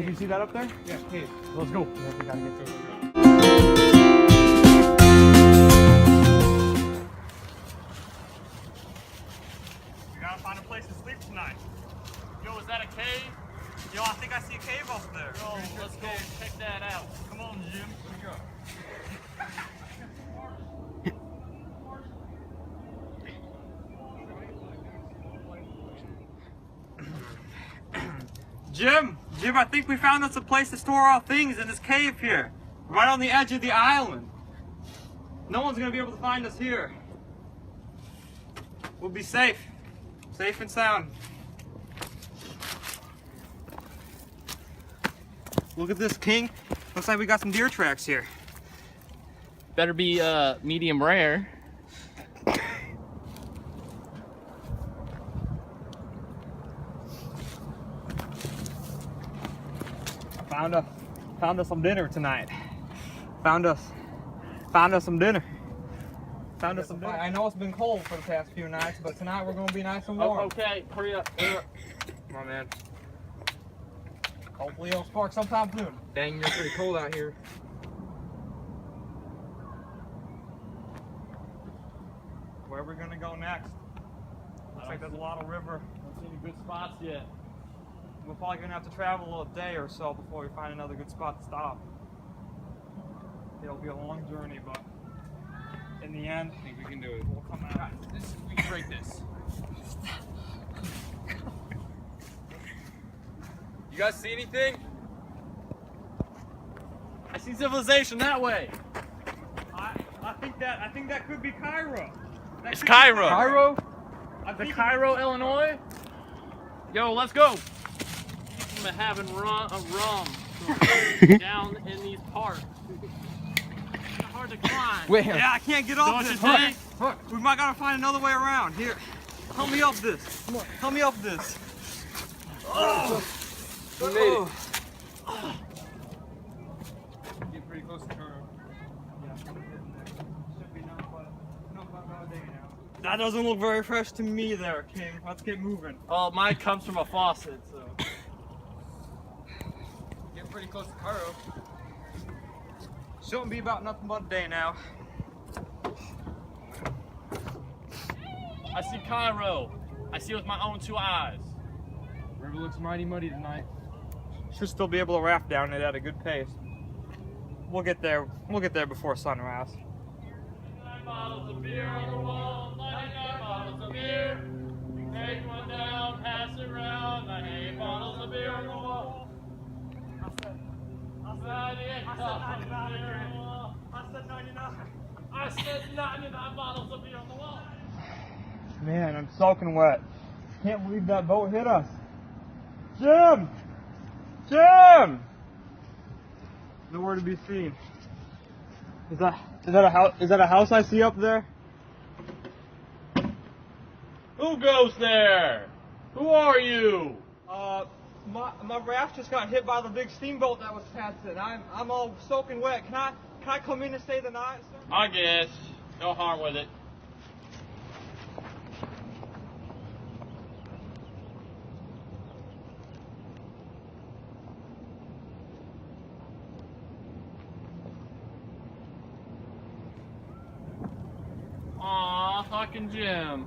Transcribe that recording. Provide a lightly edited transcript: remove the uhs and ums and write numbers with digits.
Did you see that up there? Yeah, cave. Let's go. Yeah, we gotta get to it. We gotta find a place to sleep tonight. Yo, is that a cave? Yo, I think I see a cave up there. Yo, let's go check that out. Come on, Jim. Let's go. Jim, I think we found us a place to store our things in this cave here. Right on the edge of the island. No one's gonna be able to find us here. We'll be safe. Safe and sound. Look at this, King. Looks like we got some deer tracks here. Better be medium rare. Found us some dinner tonight. Found us some dinner. Found us some dinner. I know it's been cold for the past few nights, but tonight we're gonna be nice and warm. Oh, okay, hurry up, hurry up. Come on, man. Hopefully it'll spark sometime soon. Dang, you're pretty cold out here. Where are we gonna go next? Looks like there's a lot of river. Don't see any good spots yet. We're probably gonna have to travel a day or so before we find another good spot to stop. It'll be a long journey, but in the end, I think we can do it. we'll come out. We can break this. You guys see anything? I see civilization that way. I think that could be Cairo. That It's could be Cairo. Cairo? I The think Cairo, Illinois. Yo, let's go. Keep them having rum down in these parts. It's hard to climb. Wait, Yeah, I can't get up Don't this. you think? We might gotta find another way around. Here, help me up this. Come on, help me up this. Oh, we made it. Get pretty close to Cairo. That doesn't look very fresh to me there, King. Let's get moving. Oh, mine comes from a faucet, so. Get pretty close to Cairo. Shouldn't be about nothing but a day now. I see Cairo. I see it with my own two eyes. River looks mighty muddy tonight. Should still be able to raft down it at a good pace. We'll get there. We'll get there before sunrise. 99 bottles of beer on the wall. 99 bottles of beer. Take one down, pass it around. 98 bottles of beer on the wall. 98 bottles of beer on the wall. I said 99. I said 99 bottles of beer on the wall. Man, I'm soaking wet. Can't believe that boat hit us. Jim! Jim! Nowhere to be seen. Is that a house? Is that a house I see up there? Who goes there? Who are you? My raft just got hit by the big steamboat that was passing. I'm all soaking wet. Can I come in and stay the night, sir? I guess. No harm with it. Aw, Huck and Jim.